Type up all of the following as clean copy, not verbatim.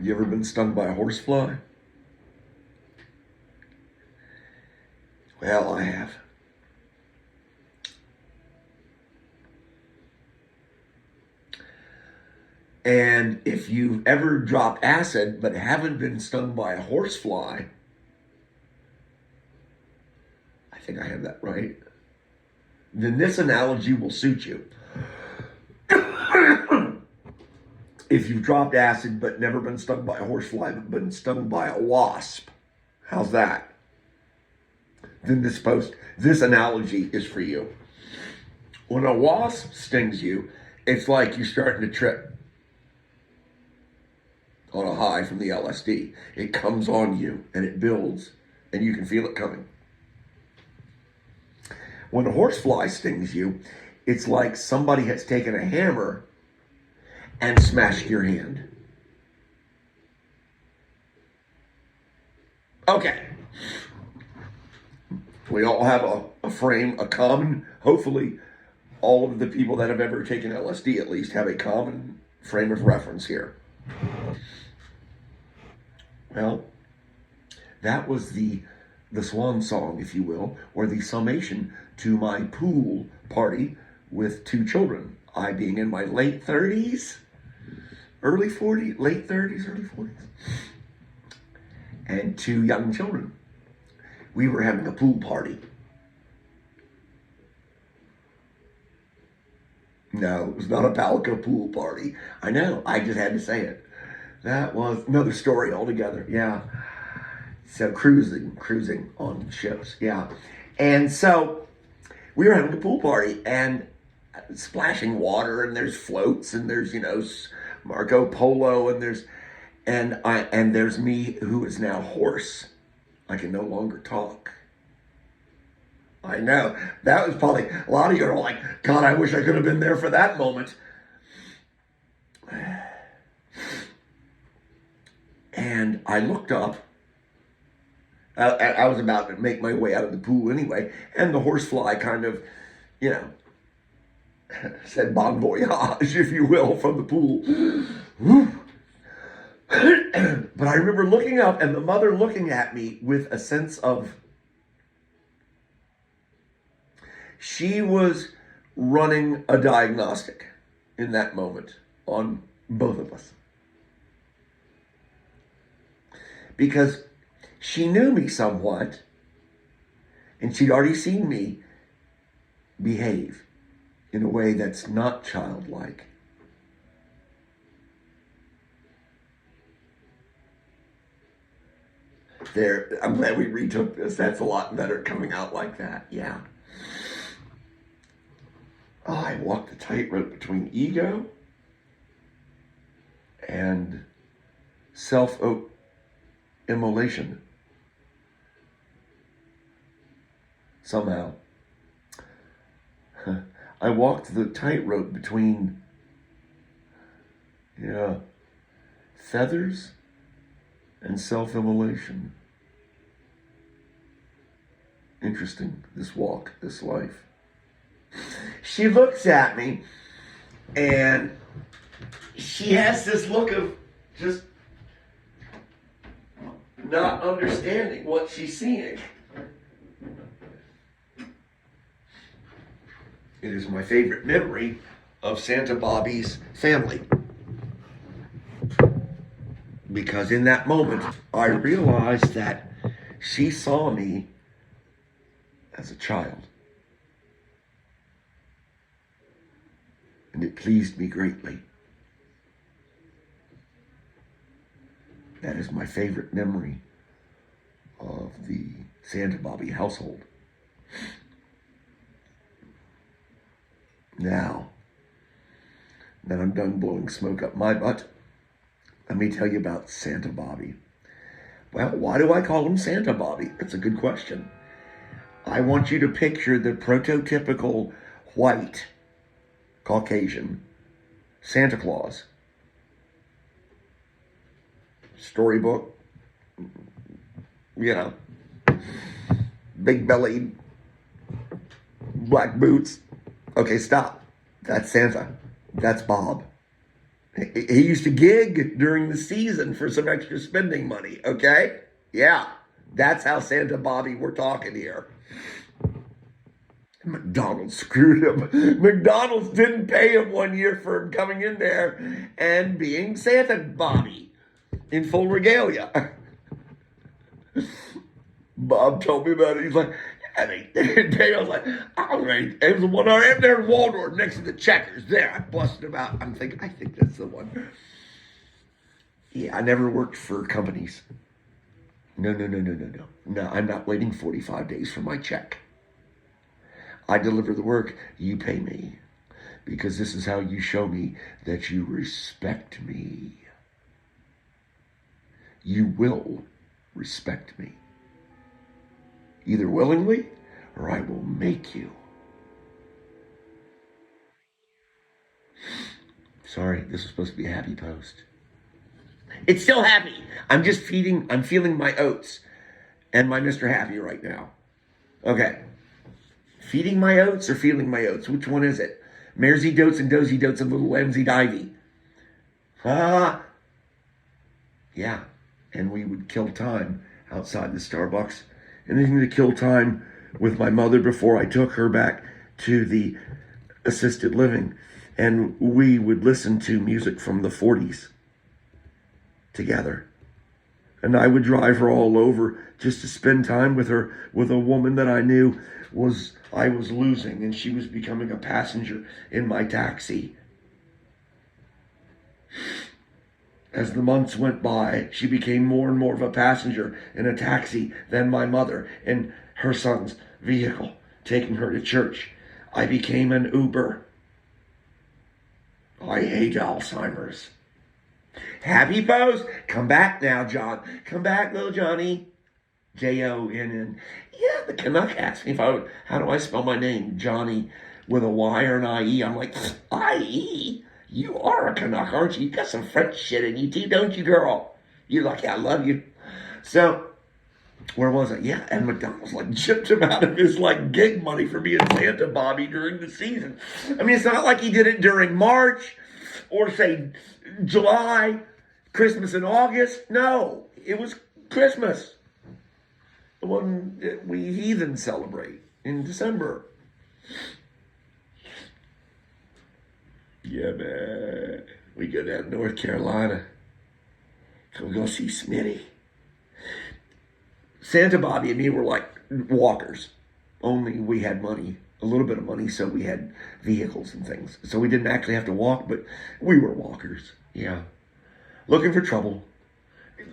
You ever been stung by a horsefly? Well, I have. And if you've ever dropped acid but haven't been stung by a horsefly, I think I have that right, then this analogy will suit you. If you've dropped acid but never been stung by a horsefly but been stung by a wasp, how's that? Then this analogy is for you. When a wasp stings you, it's like you're starting to trip on a high from the LSD. It comes on you and it builds and you can feel it coming. When a horsefly stings you, it's like somebody has taken a hammer and smashed your hand. Okay. We all have a frame, a common, hopefully all of the people that have ever taken LSD at least have a common frame of reference here. Well, that was the swan song, if you will, or the summation to my pool party with 2 children. I being in my late 30s, early 40s, late 30s, early 40s, and 2 young children. We were having a pool party. No, it was not a Palico pool party. I know, I just had to say it. That was another story altogether, yeah. So cruising on ships, yeah. And so we were having a pool party and splashing water, and there's floats, and there's, Marco Polo, and there's me who is now hoarse. I can no longer talk. I know. That was probably, a lot of you are like, God, I wish I could have been there for that moment. And I looked up. I was about to make my way out of the pool anyway, and the horsefly kind of, said bon voyage, if you will, from the pool. But I remember looking up and the mother looking at me with a sense of, she was running a diagnostic in that moment on both of us. Because she knew me somewhat, and she'd already seen me behave in a way that's not childlike. I'm glad we retook this. That's a lot better coming out like that, yeah. I walked the tightrope between ego and self-immolation. Somehow. I walked the tightrope between, feathers and self-immolation. Interesting, this walk, this life. She looks at me and she has this look of just not understanding what she's seeing. It is my favorite memory of Santa Bobby's family. Because in that moment, I realized that she saw me as a child. And it pleased me greatly. That is my favorite memory of the Santa Bobby household. Now that I'm done blowing smoke up my butt, let me tell you about Santa Bobby. Well, why do I call him Santa Bobby? That's a good question. I want you to picture the prototypical white Caucasian Santa Claus. Storybook, big bellied, black boots. Okay, stop. That's Santa. That's Bob. He used to gig during the season for some extra spending money, okay? Yeah, that's how Santa Bobby we're talking here. McDonald's screwed him. McDonald's didn't pay him 1 year for him coming in there and being Santa Bobby in full regalia. Bob told me about it. He's like, yeah, they didn't pay. I was like, all right. It was the one right there in Waldorf next to the Checkers. There, I busted him out. I'm thinking, I think that's the one. Yeah, I never worked for companies. No. No, I'm not waiting 45 days for my check. I deliver the work, you pay me. Because this is how you show me that you respect me. You will respect me. Either willingly, or I will make you. Sorry, this was supposed to be a happy post. It's still happy. I'm feeling my oats and my Mr. Happy right now. Okay. Feeding my oats or feeling my oats? Which one is it? Maresy dotes and dozy dotes and little Lemsy divey. Yeah. And we would kill time outside the Starbucks. Anything to kill time with my mother before I took her back to the assisted living. And we would listen to music from the 40s together. And I would drive her all over just to spend time with her, with a woman that I knew I was losing, and she was becoming a passenger in my taxi. As the months went by, she became more and more of a passenger in a taxi than my mother in her son's vehicle, taking her to church. I became an Uber. I hate Alzheimer's. Happy post. Come back now, John. Come back, little Johnny. Jonn. Yeah, the Canuck asked me how do I spell my name? Johnny with a Y or an IE. I'm like, IE? You are a Canuck, aren't you? You got some French shit in you too, don't you, girl? You're like, I love you. So, where was I? Yeah, and McDonald's chipped him out of his gig money for being Santa Bobby during the season. I mean, it's not like he did it during March or say July, Christmas in August. No, it was Christmas. The one that we heathens celebrate in December. Yeah, man. We go down to North Carolina. So we go see Smitty. Santa Bobby and me were like walkers. Only we had money, a little bit of money, so we had vehicles and things. So we didn't actually have to walk, but we were walkers. Yeah. Looking for trouble.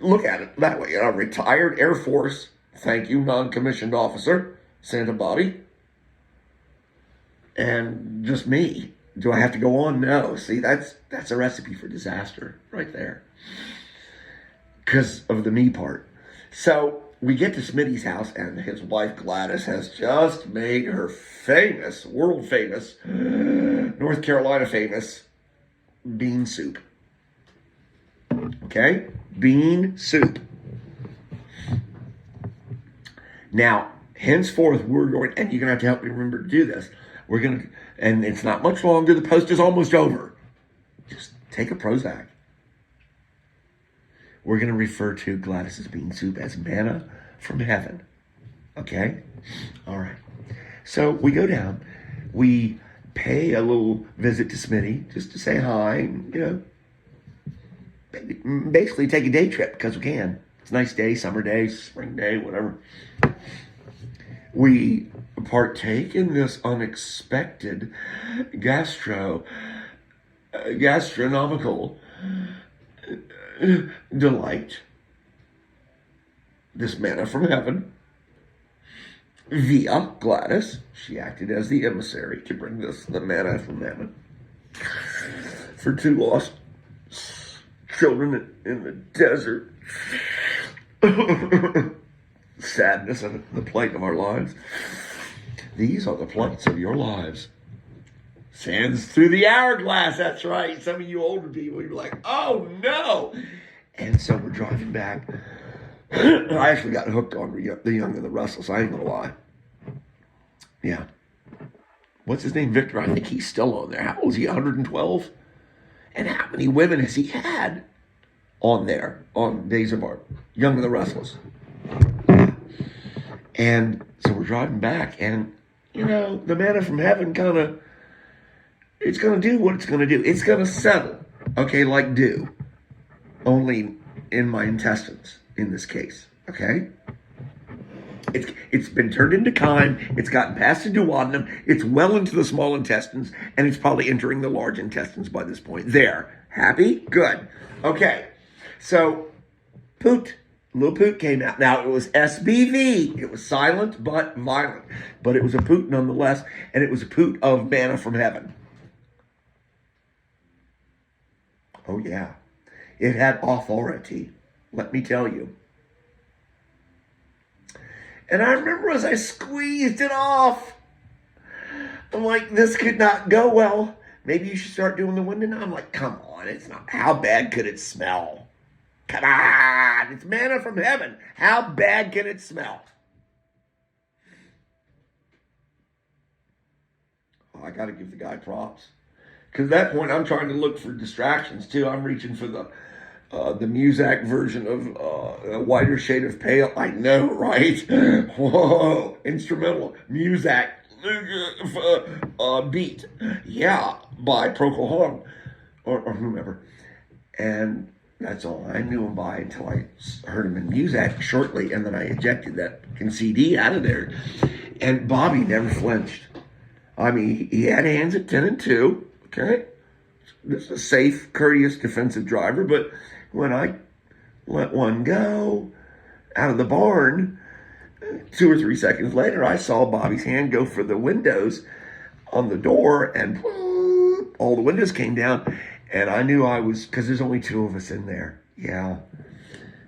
Look at it that way. A retired Air Force, thank you, non-commissioned officer, Santa Bobby. And just me. Do I have to go on? No. See, that's a recipe for disaster right there. Because of the me part. So we get to Smitty's house, and his wife Gladys has just made her famous, world famous, North Carolina famous bean soup. Okay? Bean soup. Now, henceforth, we're going, and you're going to have to help me remember to do this. We're going to, and it's not much longer. The post is almost over. Just take a Prozac. We're going to refer to Gladys's bean soup as manna from heaven. Okay? All right. So we go down. We pay a little visit to Smitty just to say hi. And, basically take a day trip because we can. It's a nice day, summer day, spring day, whatever. We partake in this unexpected gastronomical delight. This manna from heaven via Gladys. She acted as the emissary to bring the manna from heaven for two lost children in the desert. Sadness and the plight of our lives. These are the plights of your lives. Sands through the hourglass, that's right. Some of you older people, you're like, oh no. And so we're driving back. I actually got hooked on The Young and the Restless, I ain't gonna lie. Yeah. What's his name? Victor. I think he's still on there. How old is he? 112? And how many women has he had on there, on Days of Art, Young and the Restless? And so we're driving back, and, you know, the manna from heaven kind of, it's going to do what it's going to do. It's going to settle, okay, like dew, only in my intestines, in this case, okay? It's been turned into chyme, it's gotten past the duodenum, it's well into the small intestines, and it's probably entering the large intestines by this point. There. Happy? Good. Okay. So, poot. Little poot came out. Now, it was SBV. It was silent but violent. But it was a poot nonetheless, and it was a poot of manna from heaven. Oh, yeah. It had authority, let me tell you. And I remember as I squeezed it off, I'm like, this could not go well. Maybe you should start doing the window now. I'm like, come on, it's not. How bad could it smell? Come on, it's manna from heaven. How bad can it smell? Oh, I got to give the guy props. Because at that point, I'm trying to look for distractions, too. I'm reaching for the Muzak version of A Whiter Shade of Pale. I know, right? Whoa, instrumental Muzak beat. Yeah, by Procol Harum or whomever. And that's all I knew him by until I heard him in Muzak shortly, and then I ejected that CD out of there. And Bobby never flinched. I mean, he had hands at 10 and 2, okay? This is a safe, courteous, defensive driver, but when I let one go out of the barn, 2 or 3 seconds later, I saw Bobby's hand go for the windows on the door, and whoop, all the windows came down, and I knew I was, because there's only 2 of us in there. Yeah.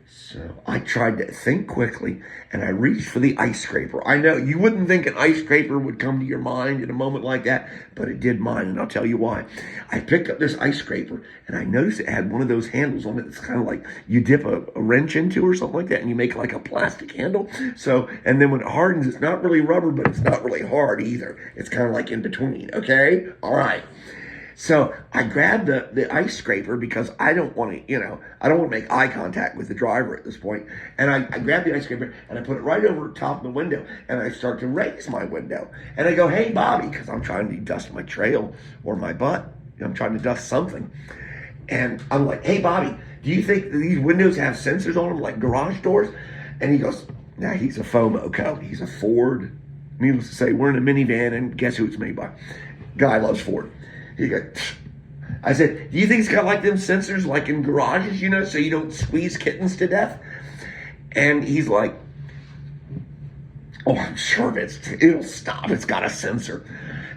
So I tried to think quickly, and I reached for the ice scraper. I know you wouldn't think an ice scraper would come to your mind in a moment like that, but it did mine, and I'll tell you why. I picked up this ice scraper, and I noticed it had one of those handles on it. It's kind of like you dip a wrench into or something like that, and you make like a plastic handle. So, and then when it hardens, it's not really rubber, but it's not really hard either. It's kind of like in between, okay? All right. So I grabbed the ice scraper because I don't want to, I don't want to make eye contact with the driver at this point. And I grabbed the ice scraper and I put it right over top of the window, and I start to raise my window. And I go, hey, Bobby, because I'm trying to dust my trail or my butt. I'm trying to dust something. And I'm like, hey, Bobby, do you think that these windows have sensors on them like garage doors? And he goes, nah, he's a FOMO code. He's a Ford. Needless to say, we're in a minivan, and guess who it's made by? Guy loves Ford. He goes, I said, do you think it's got like them sensors like in garages, so you don't squeeze kittens to death? And he's like, oh, I'm sure it'll stop. It's got a sensor.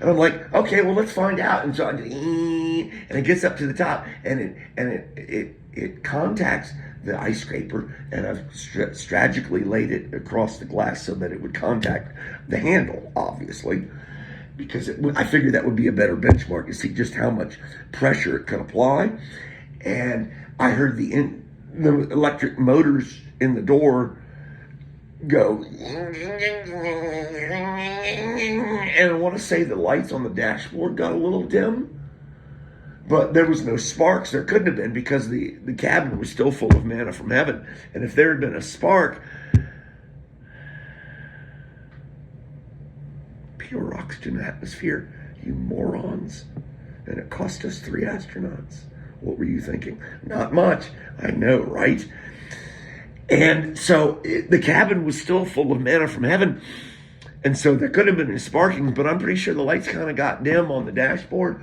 And I'm like, okay, well, let's find out. And so it gets up to the top, and it contacts the ice scraper, and I've strategically laid it across the glass so that it would contact the handle, obviously. Because I figured that would be a better benchmark to see just how much pressure it can apply. And I heard the electric motors in the door go. And I want to say the lights on the dashboard got a little dim. But there was no sparks. There couldn't have been, because the cabin was still full of manna from heaven. And if there had been a spark, pure oxygen atmosphere, you morons. And it cost us 3 astronauts. What were you thinking? Not much. I know, right? And so the cabin was still full of manna from heaven. And so there could have been sparking, but I'm pretty sure the lights kind of got dim on the dashboard.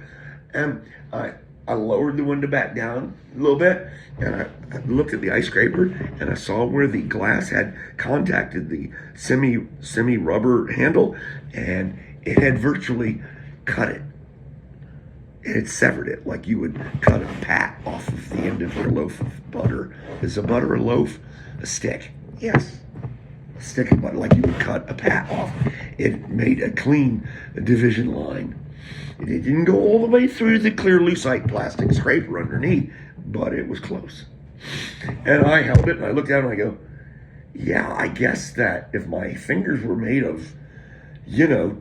And I lowered the window back down a little bit, and I looked at the ice scraper, and I saw where the glass had contacted the semi-rubber handle, and it had virtually cut it. It had severed it like you would cut a pat off of the end of your loaf of butter. Is a butter a loaf? A stick. Yes. A stick of butter, like you would cut a pat off. It made a clean division line. It didn't go all the way through the clear lucite plastic scraper underneath, but it was close. And I held it, and I looked down, and I go, yeah, I guess that if my fingers were made of,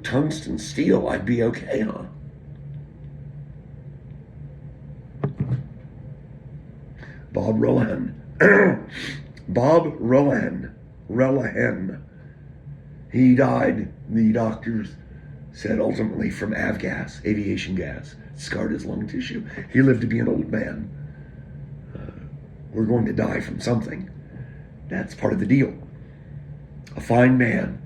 tungsten steel, I'd be okay, huh? Bob Relihan. Bob Relihan. He died, the doctors said, ultimately from avgas, aviation gas, scarred his lung tissue. He lived to be an old man. We're going to die from something. That's part of the deal. A fine man,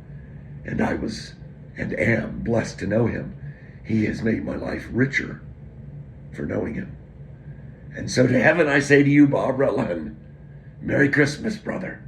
and I was and am blessed to know him. He has made my life richer for knowing him. And so to heaven I say to you, Bob Rutland, Merry Christmas, brother.